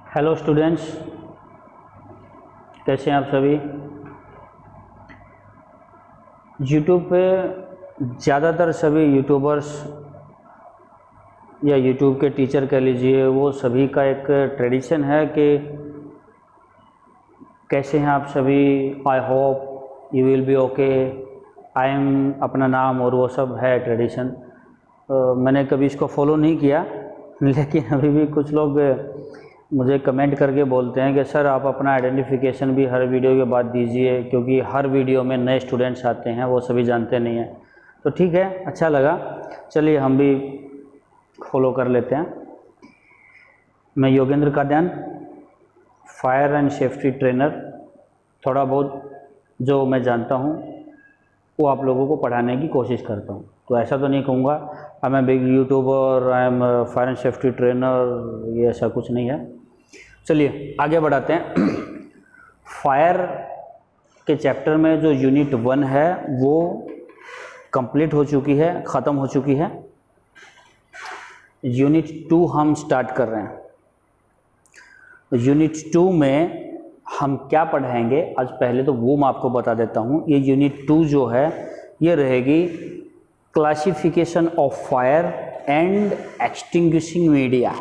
Hello students, कैसे हैं आप सभी। यूट्यूब पे ज़्यादातर सभी यूट्यूबर्स या यूट्यूब के टीचर कह लीजिए, वो सभी का एक ट्रेडिशन है कि कैसे हैं आप सभी, I hope you will be okay, I am, अपना नाम और वो सब है ट्रेडिशन। मैंने कभी इसको फॉलो नहीं किया, लेकिन अभी भी कुछ लोग मुझे कमेंट करके बोलते हैं कि सर आप अपना आइडेंटिफिकेशन भी हर वीडियो के बाद दीजिए, क्योंकि हर वीडियो में नए स्टूडेंट्स आते हैं, वो सभी जानते नहीं हैं। तो ठीक है, अच्छा लगा, चलिए हम भी फॉलो कर लेते हैं। मैं Yogendra Kadyan, fire and safety trainer. थोड़ा बहुत जो मैं जानता हूँ वो आप लोगों को पढ़ाने की कोशिश करता हूँ। तो ऐसा तो नहीं कहूँगा I am big YouTuber, I am fire and safety trainer, ये ऐसा कुछ नहीं है। चलिए आगे बढ़ाते हैं। फायर के चैप्टर में जो यूनिट 1 है वो कंप्लीट हो चुकी है, ख़त्म हो चुकी है। यूनिट 2 हम स्टार्ट कर रहे हैं। यूनिट 2 में हम क्या पढ़ाएंगे आज, पहले तो वो मैं आपको बता देता हूँ। ये यूनिट 2 जो है ये रहेगी classification of fire and extinguishing media.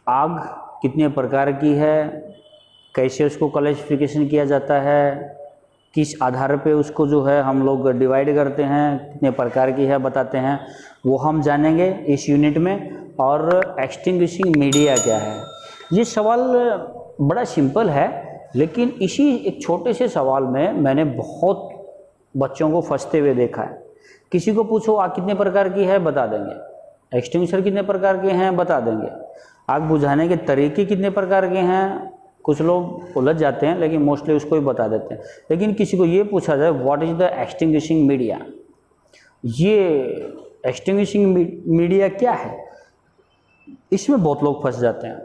आग कितने प्रकार की है, कैसे उसको क्लासिफिकेशन किया जाता है, किस आधार पे उसको जो है हम लोग डिवाइड करते हैं, कितने प्रकार की है बताते हैं, वो हम जानेंगे इस यूनिट में। और एक्सटिंग्विशिंग मीडिया क्या है, ये सवाल बड़ा सिंपल है, लेकिन इसी एक छोटे से सवाल में मैंने बहुत बच्चों को फंसते हुए देखा है। किसी को पूछो आग कितने प्रकार की है, बता देंगे। एक्सटिंग्विशर कितने प्रकार के हैं, बता देंगे। आग बुझाने के तरीके कितने प्रकार के हैं, कुछ लोग उलझ जाते हैं, लेकिन मोस्टली उसको ही बता देते हैं। लेकिन किसी को ये पूछा जाए what is the extinguishing media, ये एक्सटिंग्विशिंग मीडिया क्या है, इसमें बहुत लोग फंस जाते हैं।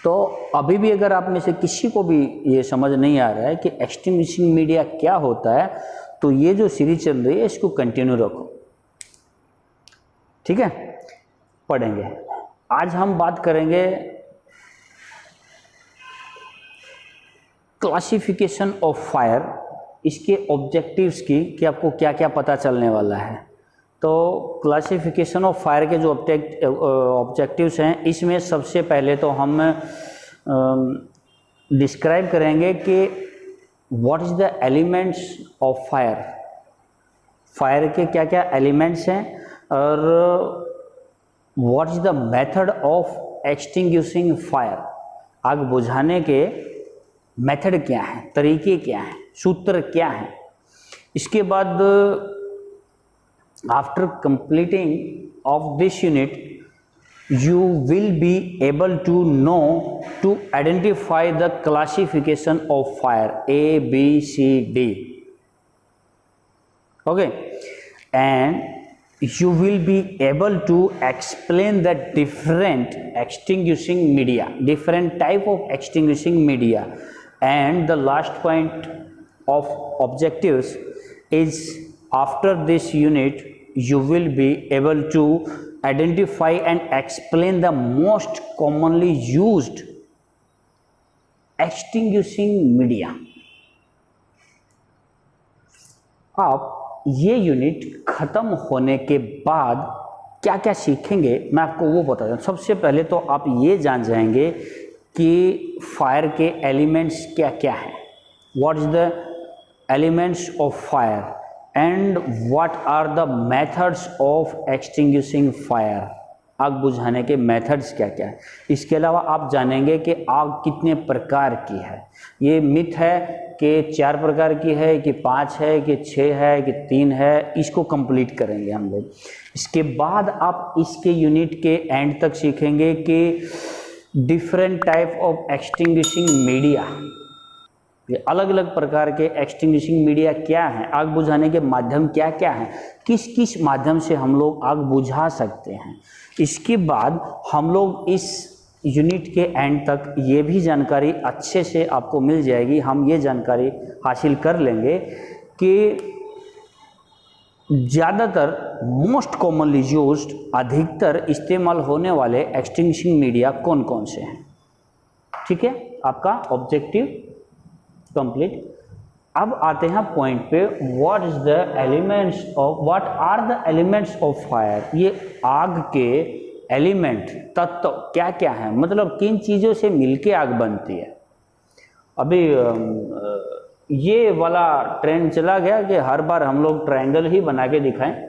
तो अभी भी अगर आप में से किसी को भी ये समझ नहीं आ रहा है कि एक्सटिंग्विशिंग मीडिया क्या होता है, तो ये जो सीरीज चल रही है इसको कंटिन्यू रखो, ठीक है। पढ़ेंगे। आज हम बात करेंगे क्लासिफिकेशन ऑफ फायर, इसके ऑब्जेक्टिव्स की, कि आपको क्या क्या पता चलने वाला है। तो क्लासिफिकेशन ऑफ फायर के जो ऑब्जेक्टिव्स हैं, इसमें सबसे पहले तो हम डिस्क्राइब करेंगे कि what is the elements of fire, fire के क्या क्या एलिमेंट्स हैं, और what is the method of extinguishing fire, आग बुझाने के मेथड क्या हैं, तरीके क्या हैं, सूत्र क्या हैं। इसके बाद after completing of this unit you will be able to know to identify the classification of fire A, B, C, D, okay, and you will be able to explain the different extinguishing media, different type of extinguishing media. And the last point of objectives is, after this unit you will be able to identify and explain the most commonly used extinguishing media. आप ये unit खत्म होने के बाद क्या क्या सीखेंगे मैं आपको वो बता दूं। सबसे पहले तो आप ये जान जाएंगे कि फायर के एलिमेंट्स क्या क्या हैं, what is the elements of fire and what are the methods of extinguishing fire, आग बुझाने के मेथड्स क्या क्या है। इसके अलावा आप जानेंगे कि आग कितने प्रकार की है। ये मिथ है कि 4 प्रकार की है, कि 5 है, कि 6 है, कि 3 है, इसको कंप्लीट करेंगे हम लोग। इसके बाद आप इसके यूनिट के एंड तक सीखेंगे कि different type of extinguishing media, ये अलग अलग प्रकार के एक्सटिंग्विशिंग मीडिया क्या हैं, आग बुझाने के माध्यम क्या क्या हैं, किस किस माध्यम से हम लोग आग बुझा सकते हैं। इसके बाद हम लोग इस यूनिट के एंड तक ये भी जानकारी अच्छे से आपको मिल जाएगी, हम ये जानकारी हासिल कर लेंगे कि ज़्यादातर मोस्ट कॉमनली यूज्ड अधिकतर इस्तेमाल होने वाले एक्सटिंग्विशिंग मीडिया कौन कौन से हैं। ठीक है, आपका ऑब्जेक्टिव कंप्लीट। अब आते हैं पॉइंट पे, what are the elements of fire. ये आग के एलिमेंट तत्व क्या क्या है, मतलब किन चीज़ों से मिलके आग बनती है। अभी ये वाला ट्रेंड चला गया कि हर बार हम लोग ट्रायंगल ही बना के दिखाएं,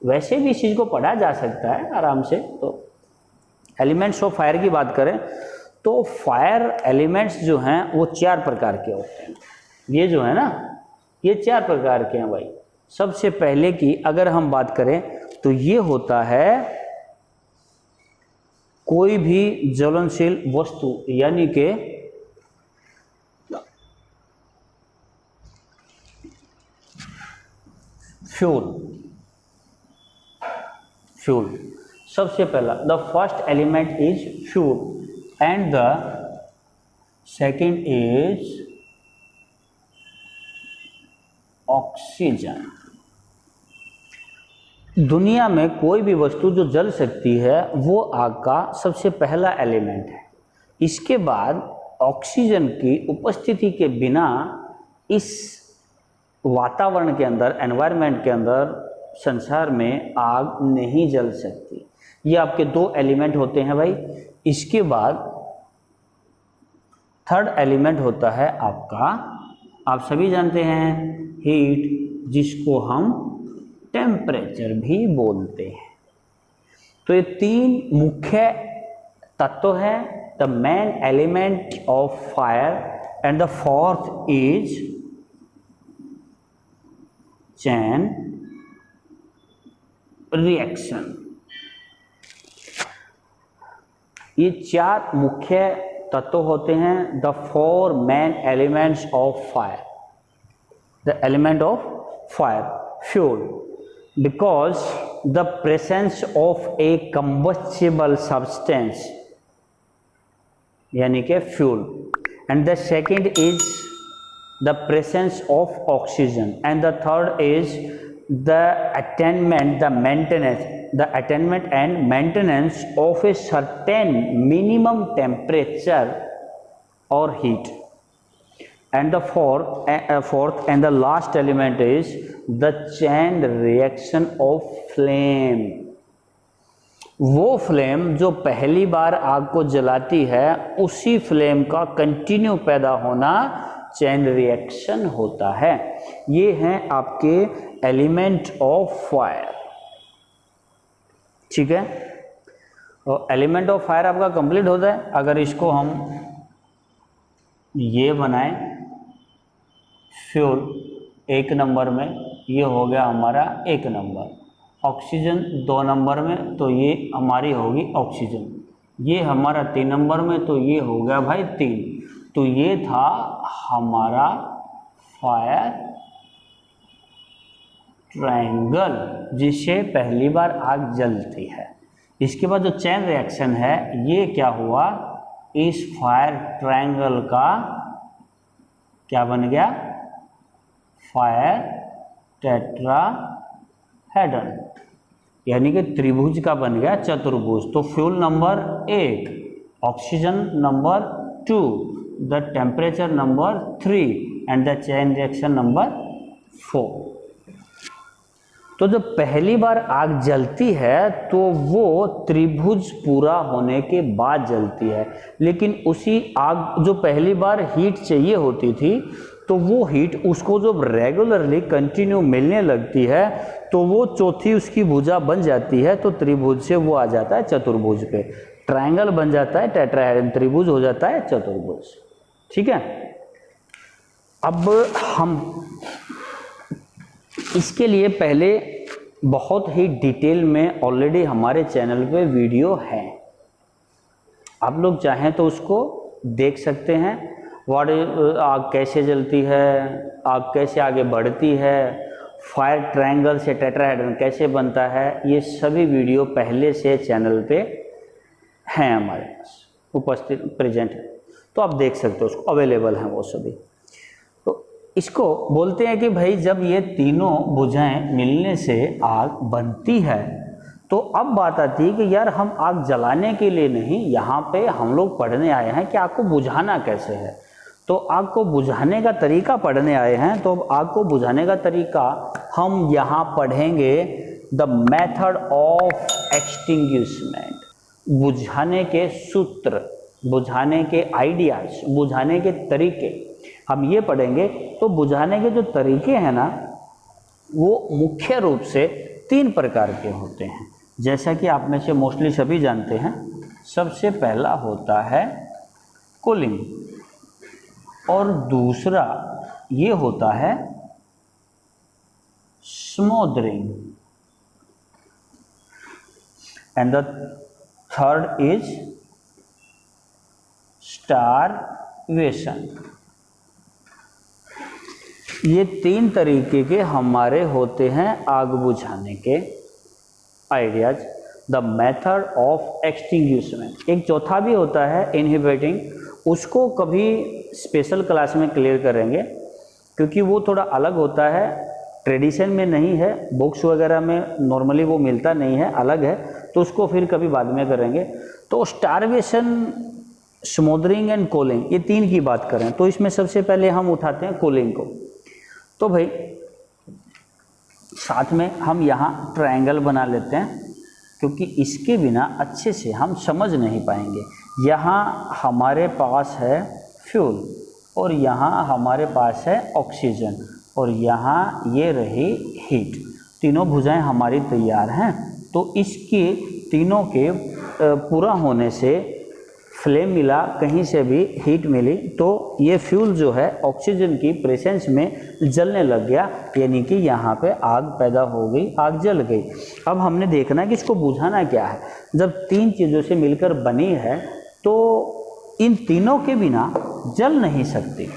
वैसे भी इस चीज़ को पढ़ा जा सकता है आराम से। तो एलिमेंट्स ऑफ फायर की बात करें तो फायर एलिमेंट्स जो हैं वो 4 प्रकार के होते हैं। ये जो है ना, ये 4 प्रकार के हैं भाई। सबसे पहले की अगर हम बात करें तो ये होता है कोई भी ज्वलनशील वस्तु, यानी कि फ्यूल। सबसे पहला the first element is fuel and the second is oxygen. दुनिया में कोई भी वस्तु जो जल सकती है वो आग का सबसे पहला एलिमेंट है। इसके बाद ऑक्सीजन की उपस्थिति के बिना इस वातावरण के अंदर, एनवायरनमेंट के अंदर, संसार में आग नहीं जल सकती। ये आपके 2 एलिमेंट होते हैं भाई। इसके बाद थर्ड एलिमेंट होता है आपका, आप सभी जानते हैं, हीट, जिसको हम टेम्परेचर भी बोलते हैं। तो ये 3 मुख्य तत्व हैं, the main element of fire. And the fourth is chain reaction. ये 4 मुख्य तत्व होते हैं, the 4 main elements of fire. The element of fire, fuel, because the presence of a combustible substance, यानी कि fuel, and the second is the presence of oxygen, and the third is the attainment and maintenance of a certain minimum temperature or heat, and the fourth and the last element is the chain reaction of flame। वो flame जो पहली बार आग को जलाती है, उसी flame का continue पैदा होना चैन रिएक्शन होता है। ये हैं आपके एलिमेंट ऑफ फायर। ठीक है, तो एलिमेंट ऑफ फायर आपका कंप्लीट होता है। अगर इसको हम ये बनाएं, फ्यूल 1 नंबर में, ये हो गया हमारा 1 नंबर, ऑक्सीजन 2 नंबर में, तो ये हमारी होगी ऑक्सीजन, ये हमारा 3 नंबर में, तो ये हो गया भाई 3। तो ये था हमारा फायर ट्रायंगल, जिससे पहली बार आग जलती है। इसके बाद जो चैन रिएक्शन है, ये क्या हुआ, इस फायर ट्रायंगल का क्या बन गया, फायर टेट्राहेड्रन, यानी कि त्रिभुज का बन गया चतुर्भुज। तो fuel number 1, oxygen number 2, the temperature number 3 and the chain reaction number 4। तो जब पहली बार आग जलती है तो वो त्रिभुज पूरा होने के बाद जलती है, लेकिन उसी आग जो पहली बार हीट चाहिए होती थी, तो वो हीट उसको जब रेगुलरली कंटिन्यू मिलने लगती है तो वो चौथी उसकी भुजा बन जाती है, तो त्रिभुज से वो आ जाता है चतुर्भुज पे, ट्रायंगल बन जाता है, टेट्राहेड्रन, त्रिभुज हो जाता है चतुर्भुज। ठीक है, अब हम इसके लिए पहले बहुत ही डिटेल में ऑलरेडी हमारे चैनल पे वीडियो है, आप लोग चाहें तो उसको देख सकते हैं। आग कैसे जलती है, आग कैसे आगे बढ़ती है, फायर ट्रायंगल से टेट्राहेड्रन कैसे बनता है, ये सभी वीडियो पहले से चैनल पे हैं, हमारे पास उपस्थित प्रेजेंट है, तो आप देख सकते हो, उसको अवेलेबल हैं वो सभी। तो इसको बोलते हैं कि भाई जब ये तीनों भुजाएं मिलने से आग बनती है, तो अब बात आती है कि यार हम आग जलाने के लिए नहीं, यहाँ पे हम लोग पढ़ने आए हैं कि आग को बुझाना कैसे है। तो आग को बुझाने का तरीका पढ़ने आए हैं, तो अब आग को बुझाने का तरीका हम यहाँ पढ़ेंगे, द मेथड ऑफ एक्सटिंग्विशमेंट, बुझाने के सूत्र, बुझाने के आइडियाज, बुझाने के तरीके हम ये पढ़ेंगे। तो बुझाने के जो तरीके हैं ना, वो मुख्य रूप से 3 प्रकार के होते हैं, जैसा कि आप में से मोस्टली सभी जानते हैं। सबसे पहला होता है कूलिंग, और दूसरा ये होता है smothering, and the third is starvation. ये 3 तरीके के हमारे होते हैं आग बुझाने के ideas, the method of extinguishment. एक चौथा भी होता है इनहिबिटिंग, उसको कभी स्पेशल क्लास में क्लियर करेंगे, क्योंकि वो थोड़ा अलग होता है, ट्रेडिशन में नहीं है, बुक्स वगैरह में नॉर्मली वो मिलता नहीं है, अलग है, तो उसको फिर कभी बाद में करेंगे। तो स्टारवेशन, स्मोदरिंग एंड कूलिंग, ये 3 की बात करें तो इसमें सबसे पहले हम उठाते हैं कूलिंग को। तो भाई साथ में हम यहाँ ट्रायंगल बना लेते हैं, क्योंकि इसके बिना अच्छे से हम समझ नहीं पाएंगे। यहाँ हमारे पास है फ्यूल, और यहाँ हमारे पास है ऑक्सीजन, और यहाँ ये रही हीट। तीनों भुजाएं हमारी तैयार हैं। तो इसके तीनों के पूरा होने से फ्लेम मिला, कहीं से भी हीट मिली, तो ये फ्यूल जो है ऑक्सीजन की प्रेजेंस में जलने लग गया, यानी कि यहाँ पे आग पैदा हो गई, आग जल गई। अब हमने देखना है कि इसको बुझाना क्या है। जब 3 चीज़ों से मिलकर बनी है, तो इन तीनों के बिना जल नहीं सकती।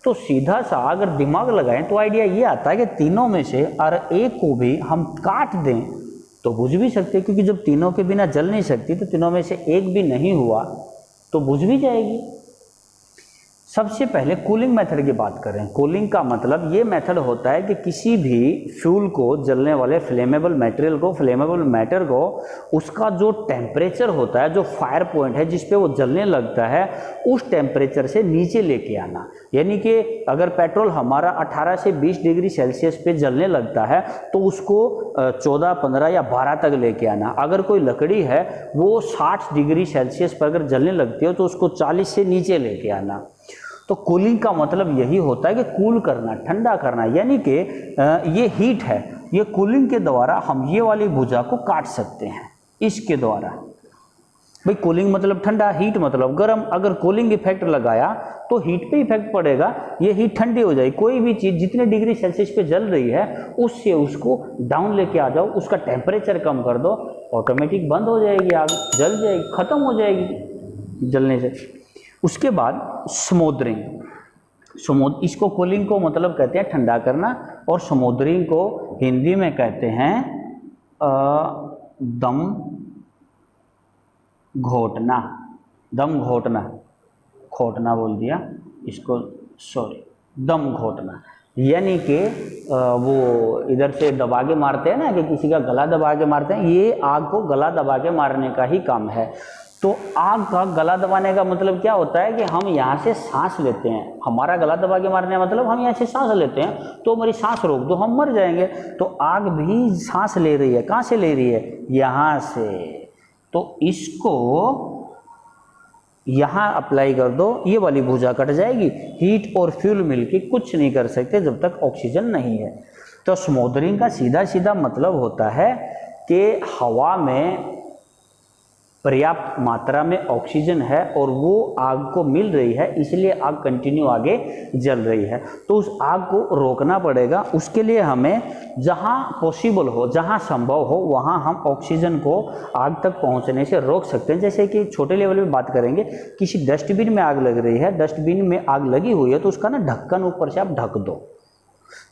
तो सीधा सा अगर दिमाग लगाएं तो आइडिया ये आता है कि तीनों में से अगर एक को भी हम काट दें तो बुझ भी सकते, क्योंकि जब तीनों के बिना जल नहीं सकती तो तीनों में से एक भी नहीं हुआ तो बुझ भी जाएगी। सबसे पहले कूलिंग मेथड की बात करें। कूलिंग का मतलब ये मेथड होता है कि किसी भी फ्यूल को, जलने वाले फ्लेमेबल मटेरियल को, फ्लेमेबल मैटर को, उसका जो टेम्परेचर होता है, जो फायर पॉइंट है जिस पे वो जलने लगता है, उस टेम्परेचर से नीचे लेके आना। यानी कि अगर पेट्रोल हमारा 18 से 20 डिग्री सेल्सियस पे जलने लगता है तो उसको 14, 15 या 12 तक लेके आना। अगर कोई लकड़ी है वो 60 डिग्री सेल्सियस पर अगर जलने लगती है तो उसको 40 से नीचे लेके आना। तो कूलिंग का मतलब यही होता है कि कूल करना, ठंडा करना, यानी कि ये हीट है, ये कूलिंग के द्वारा हम ये वाली भुजा को काट सकते हैं, इसके द्वारा। भाई कूलिंग मतलब ठंडा, हीट मतलब गर्म। अगर कूलिंग इफेक्ट लगाया तो हीट पे इफेक्ट पड़ेगा, ये हीट ठंडी हो जाएगी। कोई भी चीज़ जितने डिग्री सेल्सियस पे जल रही है उससे उसको डाउन लेके आ जाओ, उसका टेम्परेचर कम कर दो, ऑटोमेटिक बंद हो जाएगी, आग जल जाएगी, ख़त्म हो जाएगी जलने से। उसके बाद स्मोदरिंग, इसको कूलिंग को मतलब कहते हैं ठंडा करना, और स्मोदरिंग को हिंदी में कहते हैं दम घोटना। दम घोटना, खोटना बोल दिया इसको, सॉरी, दम घोटना। यानी कि वो इधर से दबा के मारते हैं ना, कि किसी का गला दबा के मारते हैं, ये आग को गला दबा के मारने का ही काम है। तो आग का गला दबाने का मतलब क्या होता है कि हम यहाँ से सांस लेते हैं। हमारा गला दबा के मारने का मतलब हम यहाँ से सांस लेते हैं, तो हमारी सांस रोक दो, हम मर जाएंगे। तो आग भी सांस ले रही है, कहाँ से ले रही है? यहाँ से। तो इसको यहाँ अप्लाई कर दो, ये वाली भुजा कट जाएगी। हीट और फ्यूल मिलके कुछ नहीं कर सकते जब तक ऑक्सीजन नहीं है। तो स्मोदरिंग का सीधा सीधा मतलब होता है कि हवा में पर्याप्त मात्रा में ऑक्सीजन है और वो आग को मिल रही है, इसलिए आग कंटिन्यू आगे जल रही है। तो उस आग को रोकना पड़ेगा। उसके लिए हमें जहाँ पॉसिबल हो, जहाँ संभव हो, वहाँ हम ऑक्सीजन को आग तक पहुँचने से रोक सकते हैं। जैसे कि छोटे लेवल पे बात करेंगे, किसी डस्टबिन में आग लग रही है, डस्टबिन में आग लगी हुई है, तो उसका ना ढक्कन ऊपर से आप ढक दो,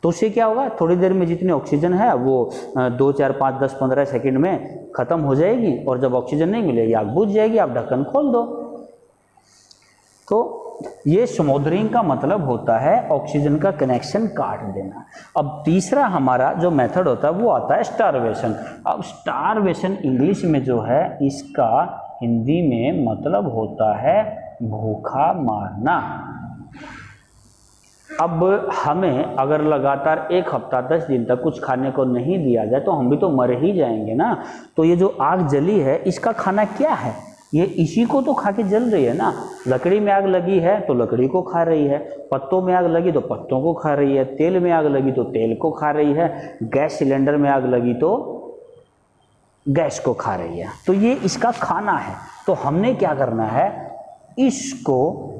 तो उससे क्या होगा, थोड़ी देर में जितनी ऑक्सीजन है वो 2, 4, 5, 10, 15 सेकंड में ख़त्म हो जाएगी, और जब ऑक्सीजन नहीं मिलेगी आग बुझ जाएगी, आप ढक्कन खोल दो। तो ये स्मोदरिंग का मतलब होता है ऑक्सीजन का कनेक्शन काट देना। अब तीसरा हमारा जो मेथड होता है वो आता है स्टारवेशन। अब स्टारवेशन इंग्लिश में जो है इसका हिंदी में मतलब होता है भूखा मारना। अब हमें अगर लगातार 1 हफ्ता 10 दिन तक कुछ खाने को नहीं दिया जाए तो हम भी तो मर ही जाएंगे ना। तो ये जो आग जली है इसका खाना क्या है, ये इसी को तो खा के जल रही है ना। लकड़ी में आग लगी है तो लकड़ी को खा रही है, पत्तों में आग लगी तो पत्तों को खा रही है, तेल में आग लगी तो तेल को खा रही है, गैस सिलेंडर में आग लगी तो गैस को खा रही है। तो ये इसका खाना है। तो हमने क्या करना है, इसको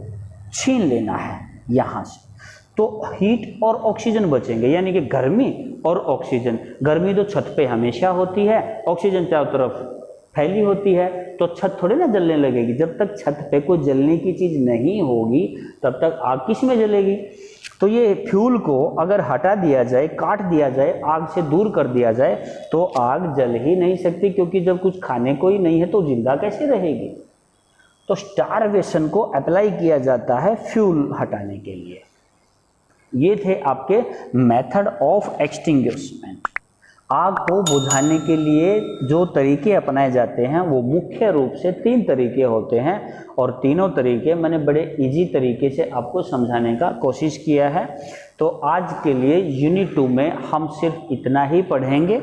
छीन लेना है यहाँ से। तो हीट और ऑक्सीजन बचेंगे, यानी कि गर्मी और ऑक्सीजन। गर्मी तो छत पे हमेशा होती है, ऑक्सीजन चारों तरफ फैली होती है, तो छत थोड़ी ना जलने लगेगी। जब तक छत पे कोई जलने की चीज़ नहीं होगी तब तक आग किस में जलेगी। तो ये फ्यूल को अगर हटा दिया जाए, काट दिया जाए, आग से दूर कर दिया जाए तो आग जल ही नहीं सकती, क्योंकि जब कुछ खाने को ही नहीं है तो जिंदा कैसे रहेगी। तो स्टारवेशन को अप्लाई किया जाता है फ्यूल हटाने के लिए। ये थे आपके मेथड ऑफ एक्सटिंग्विशमेंट। आग को बुझाने के लिए जो तरीके अपनाए जाते हैं वो मुख्य रूप से 3 तरीके होते हैं, और तीनों तरीके मैंने बड़े इजी तरीके से आपको समझाने का कोशिश किया है। तो आज के लिए यूनिट 2 में हम सिर्फ इतना ही पढ़ेंगे।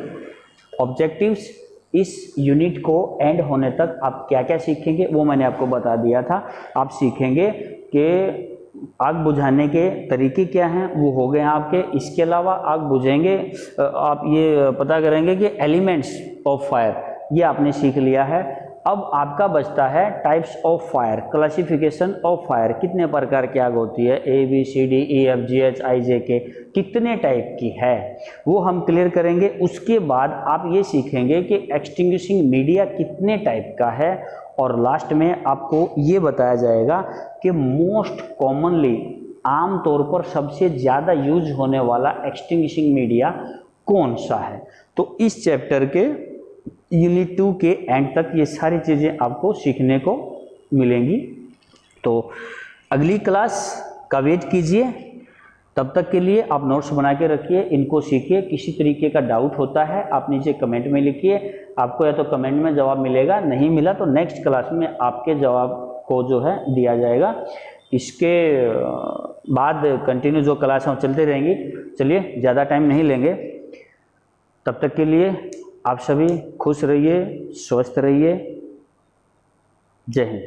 ऑब्जेक्टिव्स, इस यूनिट को एंड होने तक आप क्या क्या सीखेंगे वो मैंने आपको बता दिया था। आप सीखेंगे कि आग बुझाने के तरीके क्या हैं, वो हो गए आपके। इसके अलावा आग बुझेंगे, आप ये पता करेंगे कि एलिमेंट्स ऑफ फायर, ये आपने सीख लिया है। अब आपका बचता है types of fire, classification of fire. कितने प्रकार की आग होती है, ABCDEFGHIJK, कितने टाइप की है वो हम क्लियर करेंगे। उसके बाद आप ये सीखेंगे कि एक्सटिंग्विशिंग मीडिया कितने टाइप का है, और लास्ट में आपको ये बताया जाएगा कि मोस्ट कॉमनली, आम तौर पर सबसे ज़्यादा यूज होने वाला एक्सटिंग्विशिंग मीडिया कौन सा है। तो इस चैप्टर के यूनिट 2 के एंड तक ये सारी चीज़ें आपको सीखने को मिलेंगी। तो अगली क्लास का वेट कीजिए। तब तक के लिए आप नोट्स बना के रखिए, इनको सीखिए। किसी तरीके का डाउट होता है आप नीचे कमेंट में लिखिए। आपको या तो कमेंट में जवाब मिलेगा, नहीं मिला तो नेक्स्ट क्लास में आपके जवाब को जो है दिया जाएगा। इसके बाद कंटिन्यू जो क्लास है वो चलते रहेंगी। चलिए, ज़्यादा टाइम नहीं लेंगे। तब तक के लिए आप सभी खुश रहिए, स्वस्थ रहिए। जय हिंद।